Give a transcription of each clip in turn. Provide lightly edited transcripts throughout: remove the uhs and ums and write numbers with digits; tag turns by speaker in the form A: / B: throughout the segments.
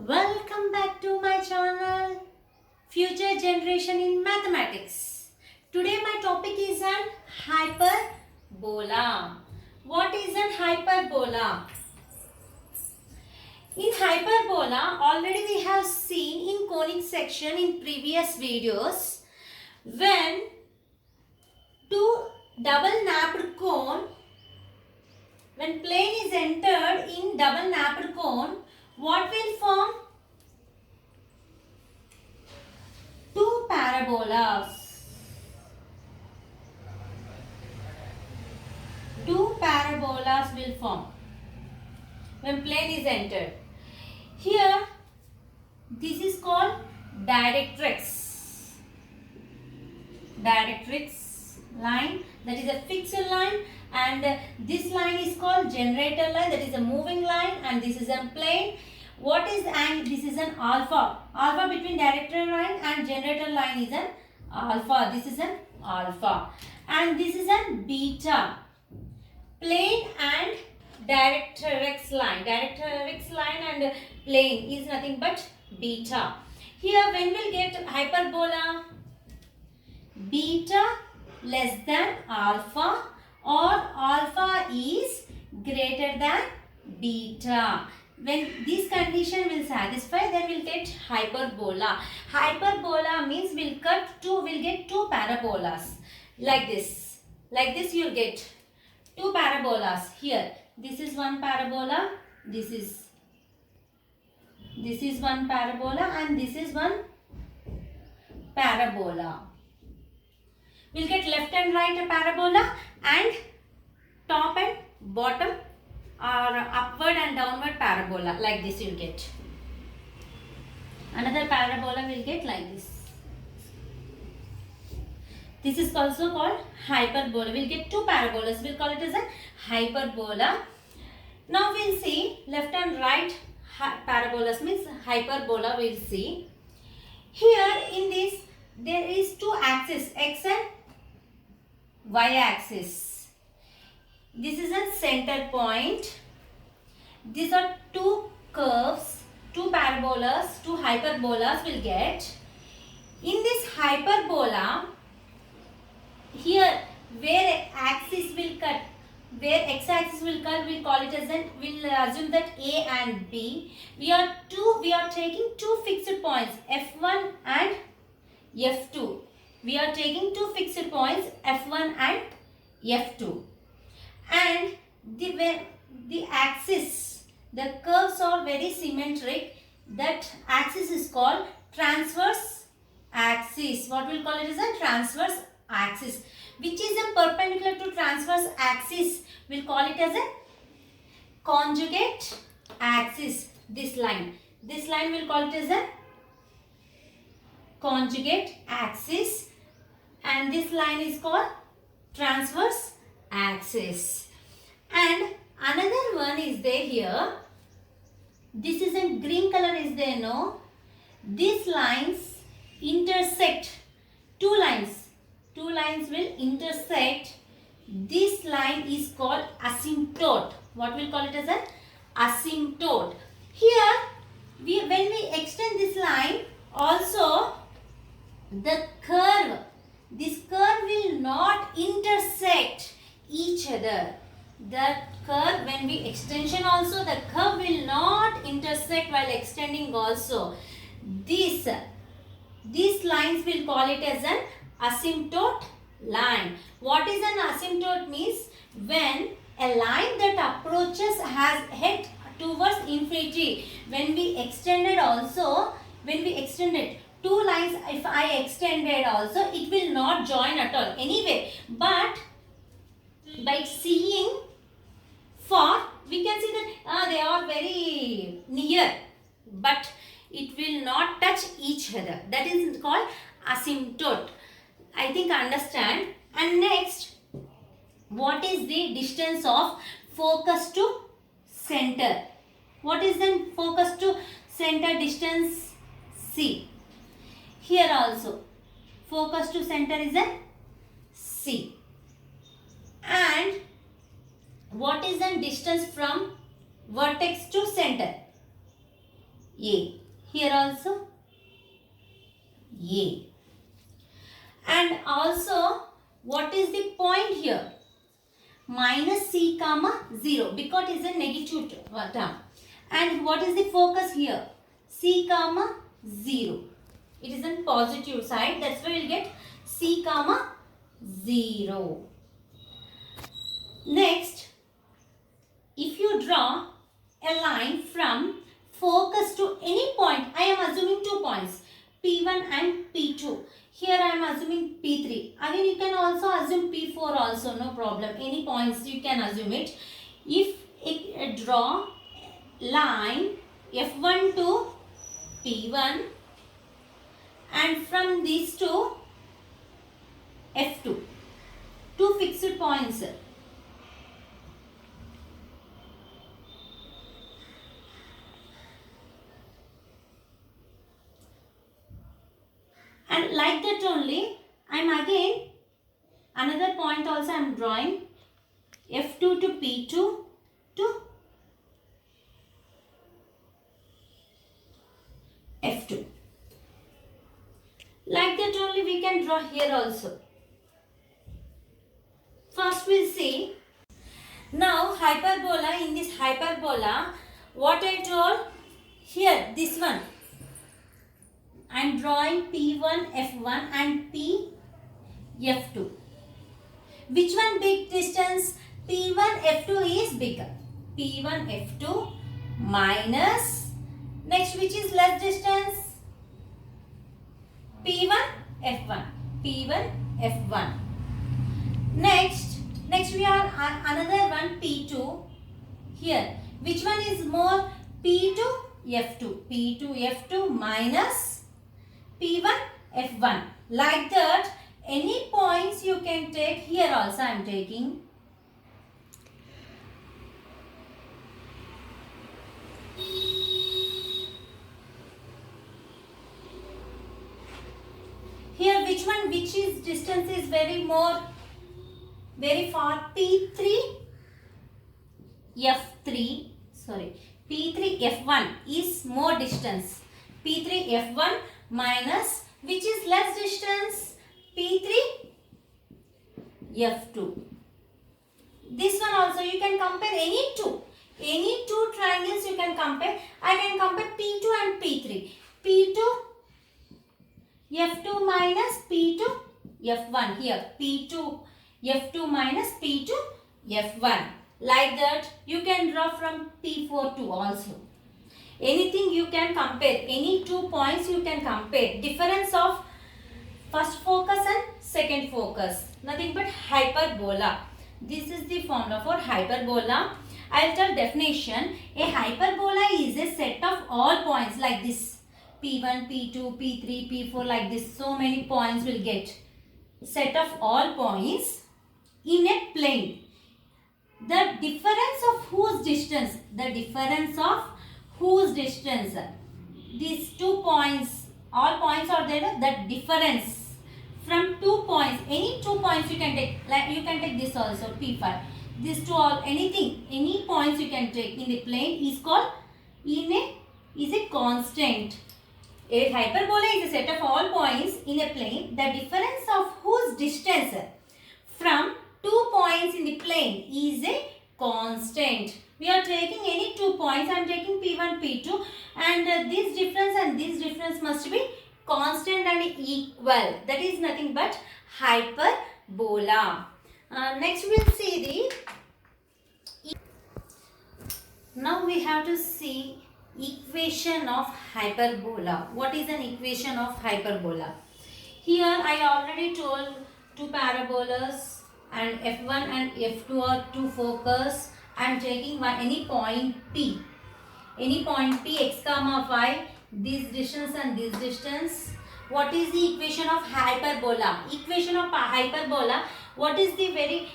A: Welcome back to my channel Future Generation in Mathematics. Today my topic is an hyperbola. What is an hyperbola? In hyperbola already we have seen in conic section in previous videos when two double napped cone, when plane is entered in double napped cone, what will form? Two parabolas. Two parabolas will form when plane is entered. Here, this is called directrix. Directrix line, that is a fixed line, and this line is called generator line, that is a moving line, and this is a plane. What is and this is an alpha. Alpha between director line and generator line is an alpha. This is an alpha, and this is an beta. Plane and directrix line. Directrix line and plane is nothing but beta. Here when we'll get hyperbola, beta less than alpha or alpha is greater than beta. When this condition will satisfy, then we'll get hyperbola. Hyperbola means we'll get two parabolas like this. Like this you'll get two parabolas. Here this is one parabola, this is one parabola, and this is one parabola. We'll get left and right parabola, and top and bottom or upward and downward parabola. Like this you'll get. Another parabola will get like this. This is also called hyperbola. We'll get two parabolas. We'll call it as a hyperbola. Now we'll see left and right parabolas means hyperbola. We'll see. Here in this there is two axes, x and y axis. This is a center point. These are two curves, two parabolas, two hyperbolas will get. In this hyperbola, here where axis will cut, where x-axis will cut, we call it as an, we'll assume that A and B. We are taking two fixed points, F1 and F2. We are taking two fixed points, F1 and F2. And the axis, the curves are very symmetric. That axis is called transverse axis. What we'll call it is a transverse axis, which is a perpendicular to transverse axis. We'll call it as a conjugate axis. This line we'll call it as a conjugate axis, and this line is called transverse axis. And another one is there here. This is in green color is there, no? These lines intersect. Two lines will intersect. This line is called asymptote. What we'll call it as an asymptote. Here, when we extend this line, also the curve, this curve will not intersect each other. The curve, when we extension also, the curve will not intersect while extending also. These lines will call it as an asymptote line. What is an asymptote means? When a line that approaches has head towards infinity. When we extended also, two lines, if I extended also, it will not join at all anyway. But by seeing for, we can see that they are very near, but it will not touch each other. That is called asymptote. I think understand. And next, what is the distance of focus to center? What is the focus to center distance? C. Here also, focus to center is a C. And what is the distance from vertex to center? A. Here also A. And also, what is the point here? Minus C comma 0, because it is a negative term. And what is the focus here? C comma 0. It is on positive side. That's why we'll get C comma 0. Next, if you draw a line from focus to any point, I am assuming 2 points, P1 and P2. Here I am assuming P3. Again, you can also assume P4 also, no problem. Any points you can assume it. If it draw line F1 to P1 and from these to F2, two fixed points. And like that only, I am again another point also I am drawing F2 to P2 to F2. Like that only we can draw here also. First we'll see. Now hyperbola, in this hyperbola, what I told here, this one. I am drawing P1 F1 and P F2. Which one big distance? P1 F2 is bigger. P1 F2 minus, next which is less distance? P1 F1. P1 F1. Next we have another one P2 here. Which one is more? P2 F2. P2 F2 minus P1 F1. Like that, any points you can take. Here also I am taking. Here which is distance is very far? P3 F3. Sorry. P3 F1 is more distance. P3 F1 minus which is less distance? P3 F2. This one also you can compare any two triangles you can compare. I can compare P2 and P3. P2 F2 minus P2 F1 here. P2 F2 minus P2 F1. Like that you can draw from P4 to also. Anything you can compare, any 2 points you can compare. Difference of first focus and second focus. Nothing but hyperbola. This is the formula for hyperbola. I will tell definition. A hyperbola is a set of all points like this. P1, P2, P3, P4 like this. So many points will get. Set of all points in a plane. The difference of whose distance? The difference of whose distance? These 2 points, all points are there, the difference from 2 points, any 2 points you can take, like you can take this also, P5. These two all, anything, any points you can take in the plane is called, is a constant. A hyperbola is a set of all points in a plane, the difference of whose distance from 2 points in the plane is a constant. We are taking any 2 points. I am taking P1, P2 and this difference must be constant and equal. That is nothing but hyperbola. Next we will see now we have to see equation of hyperbola. What is an equation of hyperbola? Here I already told 2 parabolas and F1 and F2 are 2 focus. I am taking any point P. Any point P x comma y, this distance and this distance. What is the equation of hyperbola? Equation of hyperbola. What is the I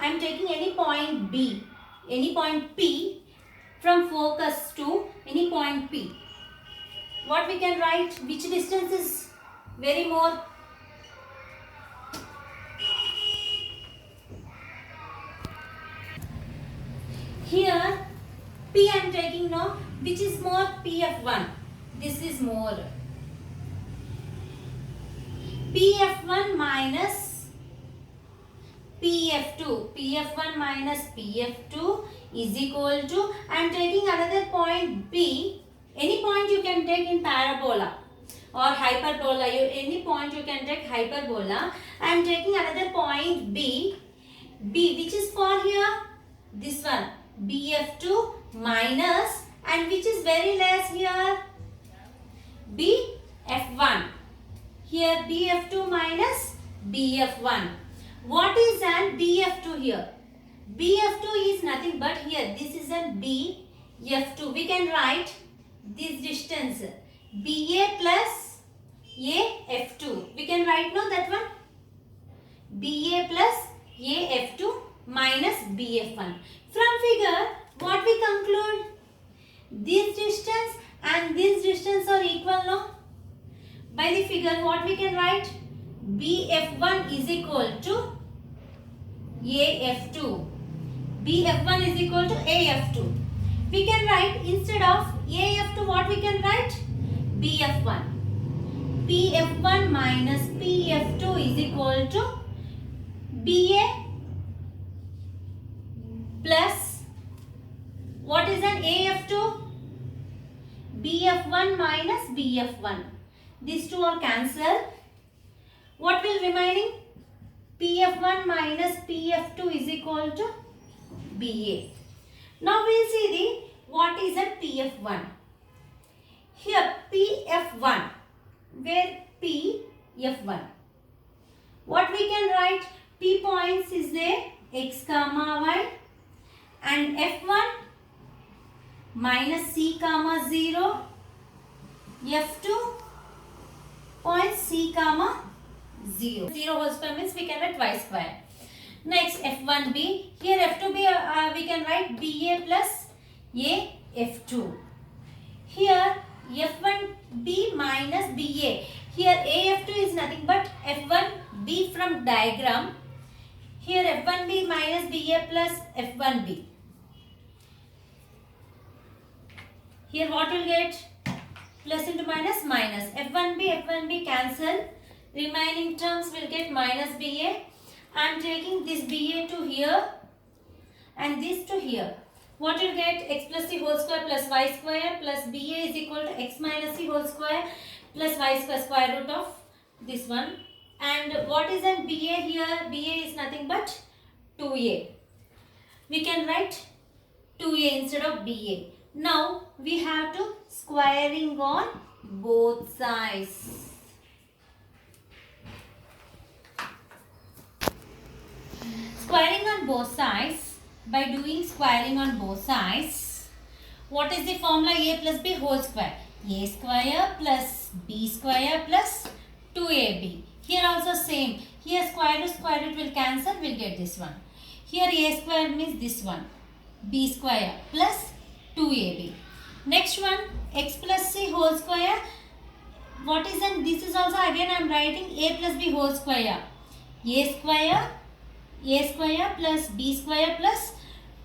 A: am taking any point B, any point P from focus to any point P. What we can write? Which distance is very more? Here P I am taking now, which is more? PF1. This is more. PF1 minus PF2. PF1 minus PF2 is equal to, I am taking another point B. Any point you can take in parabola or hyperbola. Any point you can take hyperbola. I am taking another point B. B, which is for here? This one. BF2 minus, and which is very less here? BF1. Here BF2 minus BF1. What is an BF2 here? BF2 is nothing but here. This is an BF2. We can write this distance BA plus AF2. We can write now that one. BA plus AF2 minus BF1. From figure, what we conclude? This distance and this distance are equal, no? By the figure, what we can write? BF1 is equal to AF2. BF1 is equal to AF2. We can write, instead of AF2, what we can write? BF1. BF1 minus PF2 is equal to BA plus, what is an AF2? BF1 minus BF1. These two are cancelled. What will remaining? PF1 minus PF2 is equal to BA. Now we will see the what is a PF1. Here PF1, where PF1. What we can write? P points is there, x comma y, and F1 minus C comma 0, F2 point C comma 0. 0 whole square means we can write y square. Next F1b. Here F2b we can write BA plus AF2. Here F1b minus BA. Here AF2 is nothing but F1b from diagram. Here F1b minus BA plus F1b. Here what will get? Plus into minus, minus. F1b cancel. Remaining terms will get minus BA. I am taking this BA to here and this to here. What will get? X plus C whole square plus y square plus BA is equal to x minus C whole square plus y square root of this one. And what is an BA here? BA is nothing but 2A. We can write 2A instead of BA. Now we have to squaring on both sides. Squaring on both sides. By doing squaring on both sides, what is the formula? A plus B whole square. A square plus B square plus 2AB. Here also same. Here square root will cancel. We'll get this one. Here A square means this one. B square plus 2AB. Next one, x plus C whole square. What is that? This is also again I am writing A plus B whole square. A square plus B square plus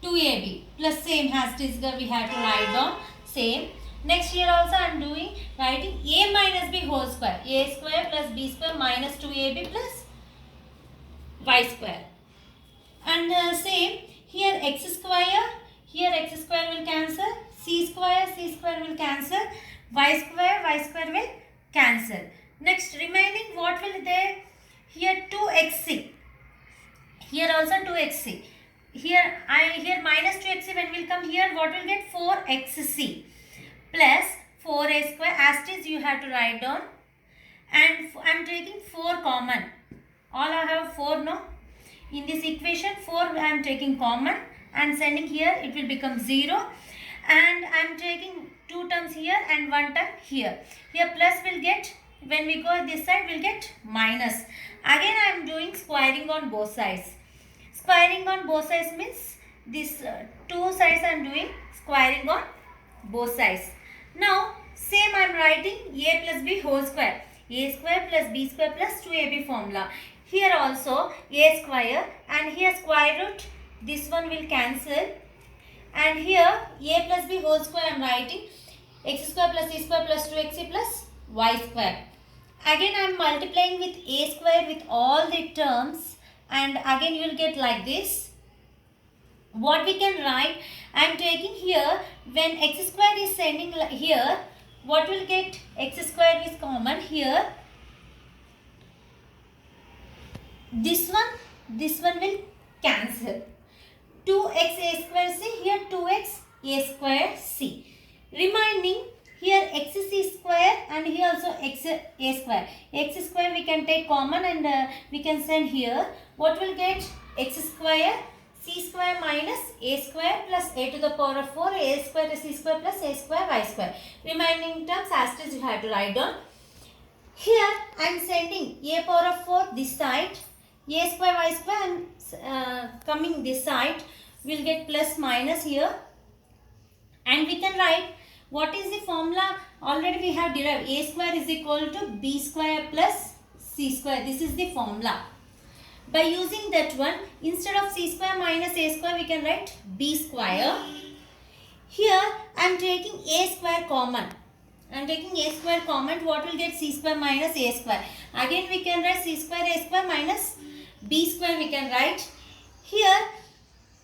A: 2AB plus same as this we have to write down same. Next here also I am doing writing A minus B whole square. A square plus B square minus 2AB plus y square. And same here x square will cancel. C square will cancel. Y square will cancel. Next remaining what will there? Here 2xc. Here also 2xc. Here minus 2xc when will come here, what will get? 4xc plus 4a square, as it is you have to write down. And I am taking 4 common. All I have 4 no. In this equation 4 I am taking common and sending here, it will become 0. And I am taking 2 terms here and 1 term here. Here plus will get, when we go this side will get minus. Again I am doing squaring on both sides. Squaring on both sides means this 2 sides I am doing squaring on both sides. Now same I am writing A plus B whole square. A square plus B square plus 2AB formula. Here also A square and here square root, this one will cancel. And here A plus B whole square I am writing. x square plus c square plus 2xc plus y square. Again I am multiplying with a square with all the terms, and again you will get like this. What we can write, I am taking here, when x square is sending here, what will get, x square is common here. This one will cancel. 2x a square c, here 2x a square c. Remaining here x c square and here also x a square. X square we can take common and we can send here. What will get, x square c square minus a square plus a to the power of 4, a square c square plus a square y square. Remaining terms as it is you have to write down. Here I am sending a power of 4 this side, a square y square, and coming this side will get plus minus here, and we can write what is the formula. Already we have derived, a square is equal to b square plus c square. This is the formula. By using that one, instead of c square minus a square, we can write b square. Here I am taking a square common. I am taking a square common. What will get, c square minus a square. Again we can write c square a square minus b square we can write. Here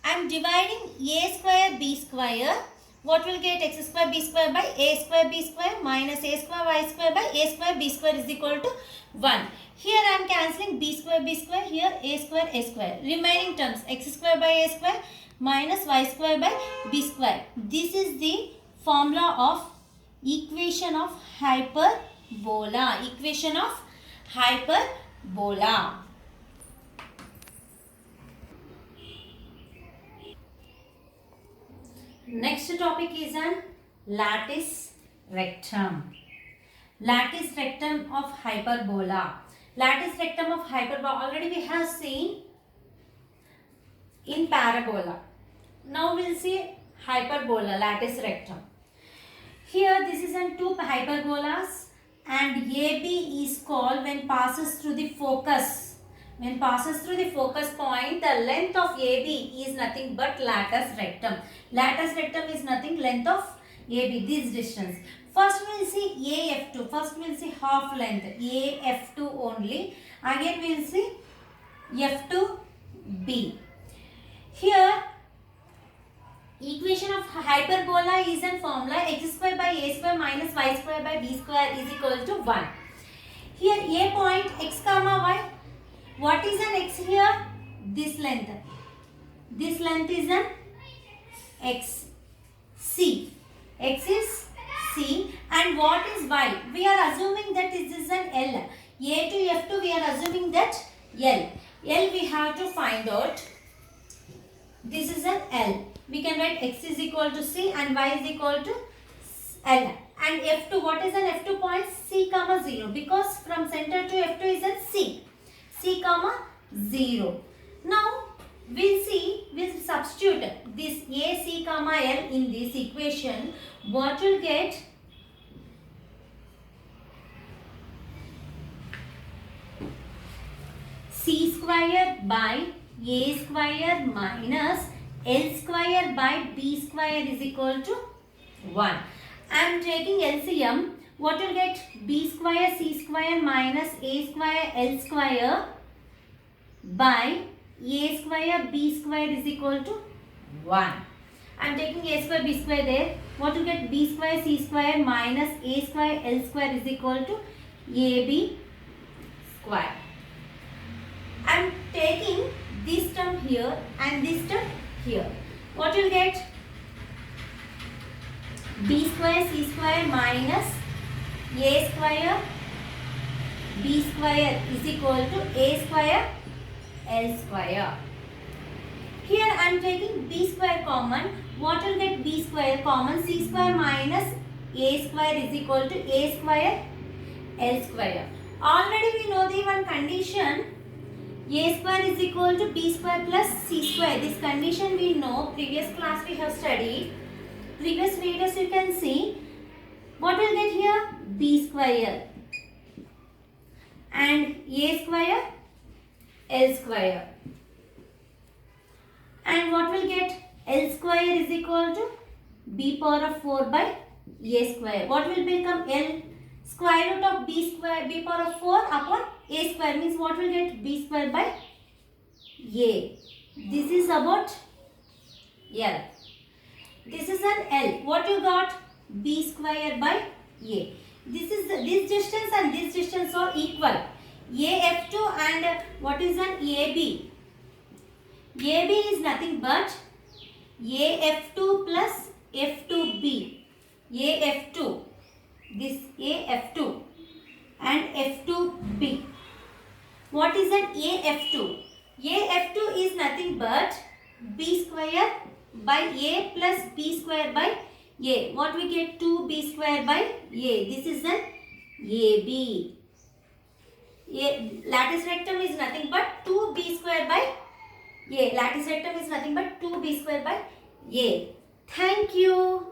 A: I am dividing a square b square. What will get, x square b square by a square b square minus a square y square by a square b square is equal to 1. Here I am cancelling b square, here a square. Remaining terms, x square by a square minus y square by b square. This is the formula of equation of hyperbola. Equation of hyperbola. Next topic is an lattice rectum. Lattice rectum of hyperbola. Lattice rectum of hyperbola already we have seen in parabola. Now we will see hyperbola, lattice rectum. Here this is in two hyperbolas, and AB is called when passes through the focus. When passes through the focus point, the length of AB is nothing but lattice rectum. Lattice rectum is nothing, length of AB, this distance. First we will see AF2. First we will see half length, AF2 only. Again we will see F2B. Here equation of hyperbola is in formula x square by a square minus y square by b square is equal to 1. Here a point x comma y. What is an x here? This length. This length is an x. C. X is C. And what is y? We are assuming that this is an L. A to F2 we are assuming that L. L we have to find out. This is an L. We can write x is equal to C and y is equal to L. And F2, what is an F2 point? C comma 0. Because from center to F2 is at C. C comma 0. Now we'll see, we'll substitute this A, C comma L in this equation. What will get? C square by A square minus L square by B square is equal to 1. I am taking LCM. What will get? B square C square minus A square L square by A square B square is equal to 1. I am taking A square B square there. What will get? B square C square minus A square L square is equal to AB square. I am taking this term here and this term here. What will get? B square C square minus A square B square is equal to A square L square. Here I am taking B square common. What will get? B square common. C square minus A square is equal to A square L square. Already we know the one condition. A square is equal to B square plus C square. This condition we know. Previous class we have studied. Previous videos you can see. What will get here? B square and A square L square. And what will get? L square is equal to B power of 4 by a square. What will become L? Square root of b square, b power of 4 upon a square means what will get? B square by a. This is about L. This is an L. What you got? B square by a. This distance and this distance are equal. AF2 and what is an AB? AB is nothing but AF2 plus F2B. AF2. This AF2 and F2B. What is an AF2? AF2 is nothing but B square by A plus B square by A. What we get? 2B square by A. This is an AB. Lattice rectum is nothing but 2B square by A. Lattice rectum is nothing but 2B square by A. Thank you.